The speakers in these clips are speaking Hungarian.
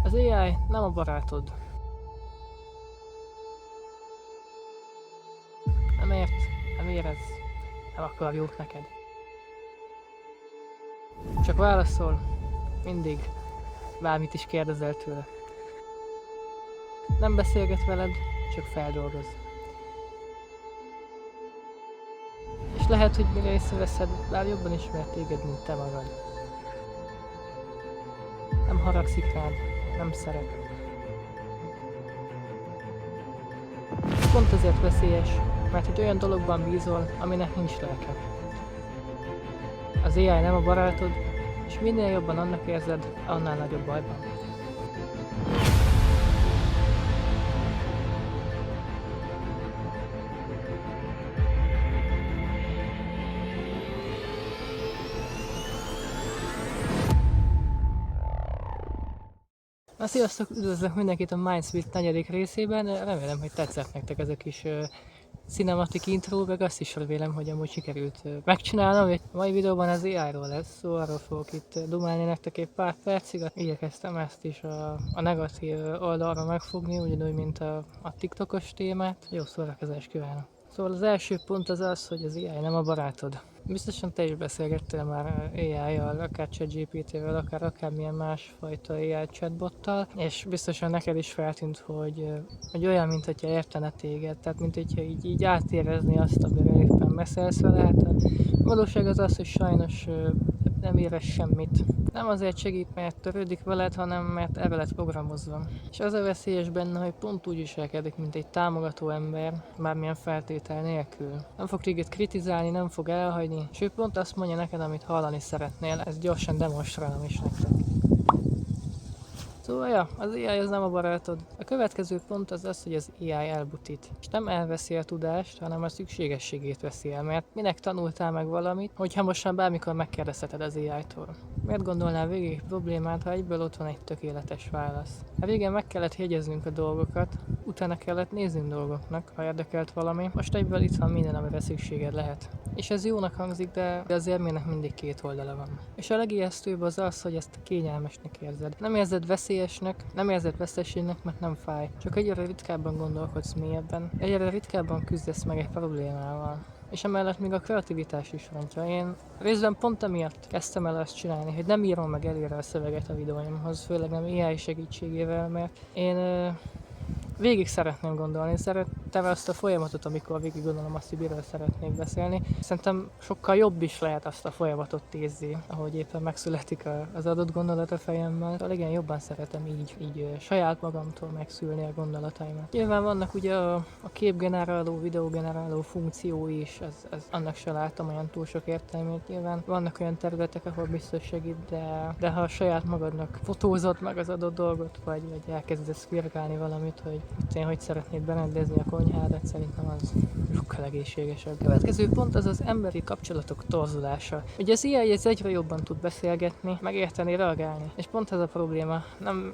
Az AI nem a barátod. Nem ért, nem érez, nem akar jót neked. Csak válaszol, mindig, bármit is kérdezel tőle. Nem beszélget veled, csak feldolgoz. És lehet, hogy mire észreveszed, bár jobban ismer téged, mint te magad. Nem haragszik rád, nem szeret. És pont ezért veszélyes, mert egy olyan dologban bízol, aminek nincs lelke. Az AI nem a barátod, és minél jobban annak érzed, annál nagyobb bajban vagy. Na sziasztok, üdvözlök mindenkit a Mindsweet 4. részében, remélem, hogy tetszett nektek ez a kis cinematic intro, meg azt is remélem, hogy amúgy sikerült megcsinálnom. Egy mai videóban az AI-ról lesz szó, arról fogok itt dumálni nektek egy pár percig. Igyekeztem ezt is a negatív oldalra megfogni, ugyanúgy, mint a TikTokos témát. Jó szórakozást kívánok! Szóval az első pont az az, hogy az AI nem a barátod. Biztosan te is beszélgettél már AI-jal, akár ChatGPT-vel, akár akármilyen másfajta AI chatbottal, és biztosan neked is feltűnt, hogy olyan, mint hogyha értene téged, tehát mint hogyha így átérezné azt, amiről éppen beszélsz vele. Hát a valóság az az, hogy sajnos nem érez semmit. Nem azért segít, mert törődik veled, hanem mert erre lett programozva. És az a veszélyes benne, hogy pont úgy viselkedik, mint egy támogató ember, bármilyen feltétel nélkül. Nem fog téged kritizálni, nem fog elhagyni, és ő pont azt mondja neked, amit hallani szeretnél. Ezt gyorsan demonstrálom is nektek. Szóval ja, az AI az nem a barátod. A következő pont az az, hogy az AI elbutít. És nem elveszi a tudást, hanem a szükségességét veszi el, mert minek tanultál meg valamit, hogyha most már bármikor megkérdezheted az AI-tól. Miért gondolnál végig problémát, ha egyből ott van egy tökéletes válasz? A régen meg kellett jegyeznünk a dolgokat, utána kellett néznünk dolgoknak, ha érdekelt valami. Most egyből itt van minden, amire szükséged lehet. És ez jónak hangzik, de az érmének mindig két oldala van. És a legijesztőbb az az, hogy ezt kényelmesnek érzed. Nem érzed veszélyesnek, nem érzed veszteségnek, mert nem fáj. Csak egyre ritkábban gondolkodsz mélyebben, egyre ritkábban küzdesz meg egy problémával. És emellett még a kreativitás is rontja. Én részben pont emiatt kezdtem el azt csinálni, hogy nem írom meg előre a szöveget a videóimhoz, főleg nem AI segítségével, mert én végig szeretném gondolni, szerettem azt a folyamatot, amikor végig gondolom azt, hogy miről szeretnék beszélni. Szerintem sokkal jobb is lehet azt a folyamatot tézni, ahogy éppen megszületik az adott gondolat a fejemben. Szóval igen, jobban szeretem így saját magamtól megszülni a gondolataimat. Nyilván vannak ugye a képgeneráló, videógeneráló funkciói is, annak se látom olyan túl sok értelmét. Nyilván vannak olyan területek, ahol biztos segít, de ha saját magadnak fotózod meg az adott dolgot, vagy elkezdesz virgálni valamit, hogy szeretnéd berendezni a konyhádat, szerintem az sokkal egészségesebb. A következő pont az az emberi kapcsolatok torzulása. Ugye az AI egyre jobban tud beszélgetni, megérteni, reagálni. És pont ez a probléma.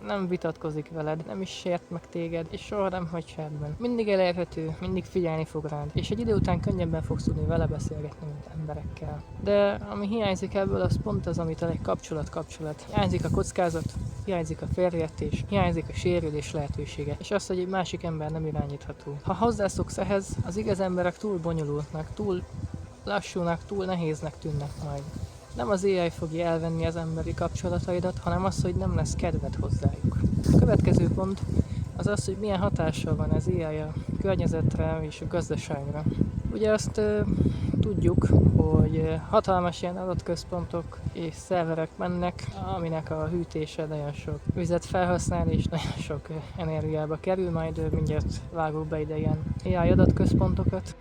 Nem vitatkozik veled, nem is sért meg téged, és soha nem hagy serdben. Mindig elérhető, mindig figyelni fog rád. És egy idő után könnyebben fogsz tudni vele beszélgetni, mint emberekkel. De ami hiányzik ebből, az pont az, amit egy kapcsolat. Hiányzik a kockázat, hiányzik a félreértés, hiányzik a sérülés lehetősége, és az, hogy egy másik ember nem irányítható. Ha hozzászoksz ehhez, az igaz emberek túl bonyolultnak, túl lassúnak, túl nehéznek tűnnek majd. Nem az AI fogja elvenni az emberi kapcsolataidat, hanem az, hogy nem lesz kedved hozzájuk. A következő pont az az, hogy milyen hatással van az AI a környezetre és a gazdaságra. Ugye azt tudjuk, hogy hatalmas ilyen adatközpontok és szerverek mennek, aminek a hűtése nagyon sok vizet felhasznál és nagyon sok energiába kerül, majd mindjárt vágok be ide ilyen AI adatközpontokat.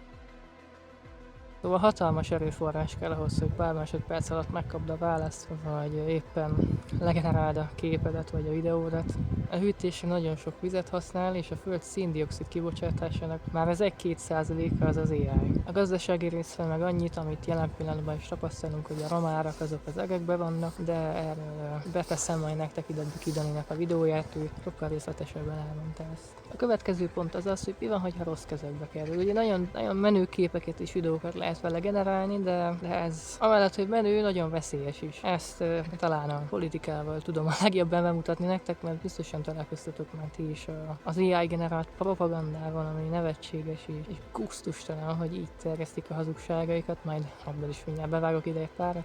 Szóval hatalmas erőforrás kell ahhoz, hogy pár másodperc alatt megkapd a választ, vagy éppen legeneráld a képedet vagy a videódat. A hűtésre nagyon sok vizet használ, és a föld szén-dioxid kibocsátásának már az 1-2%-a az AI. A gazdasági részre meg annyit, amit jelen pillanatban is tapasztalunk, hogy a romárak azok az egekben vannak, de erről beteszem majd nektek ide Daninak a videóját, ő sokkal részletesebben elmondta ezt. A következő pont az az, hogy mi van, ha rossz kezekbe kerül. Ugye nagyon menő képeket és videókat lehet vele generálni, de ez amellett, hogy menő, nagyon veszélyes is. Ezt talán a politikával tudom a legjobban bemutatni nektek, mert biztosan találkoztatok már ti is az AI generált propagandával, ami nevetséges és gusztustalan, hogy így terjesztik a hazugságaikat, majd abból is mindjárt bevágok ide egy párat.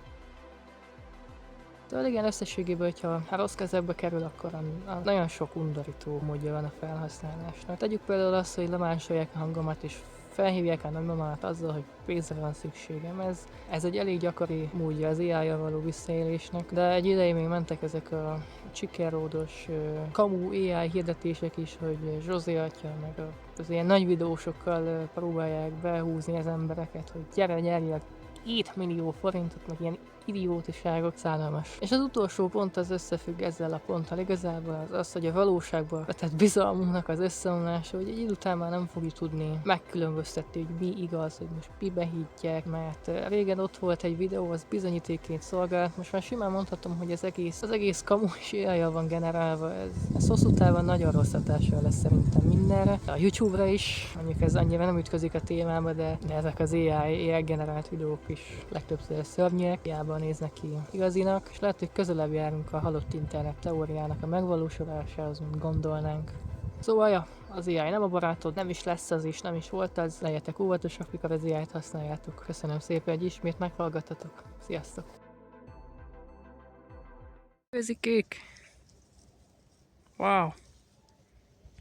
De igen, összességében, hogyha rossz kezekbe kerül, akkor nagyon sok undorító módja van a felhasználásnak. Tegyük például azt, hogy lemásolják a hangomat és felhívják a nagymamámat azzal, hogy pénzre van szükségem. Ez egy elég gyakori módja az AI-jal való visszaélésnek, de egy ideig még mentek ezek a csikerródos kamu AI hirdetések is, hogy Zsózé atya meg az ilyen nagy videósokkal próbálják behúzni az embereket, hogy gyere, nyerjél 2 millió forintot, meg ilyen idiótaságok, szánalmas. És az utolsó pont az összefügg ezzel a ponttal igazából az, hogy a valóságban vetett bizalmunknak az összeomlása, hogy egy idő után már nem fogjuk tudni megkülönböztetni, hogy mi igaz, hogy most mibe higgyek, mert régen ott volt egy videó, az bizonyítékként szolgált, most már simán mondhatom, hogy az egész kamu és AI-jal van generálva, ez hosszú távon nagyon rossz hatással lesz szerintem mindenre. A YouTube-ra is, mondjuk ez annyira nem ütközik a témába, de ezek az AI generált videók is legtöbbször szörnyűek, néznek ki igazinak, és lehet, hogy közelebb járunk a halott internet teóriának a megvalósulásához, mint gondolnánk. Szóval ja, az AI nem a barátod, nem is lesz az is, nem is volt az, legyetek óvatosak, mikor az AI-t használjátok. Köszönöm szépen, hogy ismét meghallgattatok. Sziasztok! Őzikék! Wow!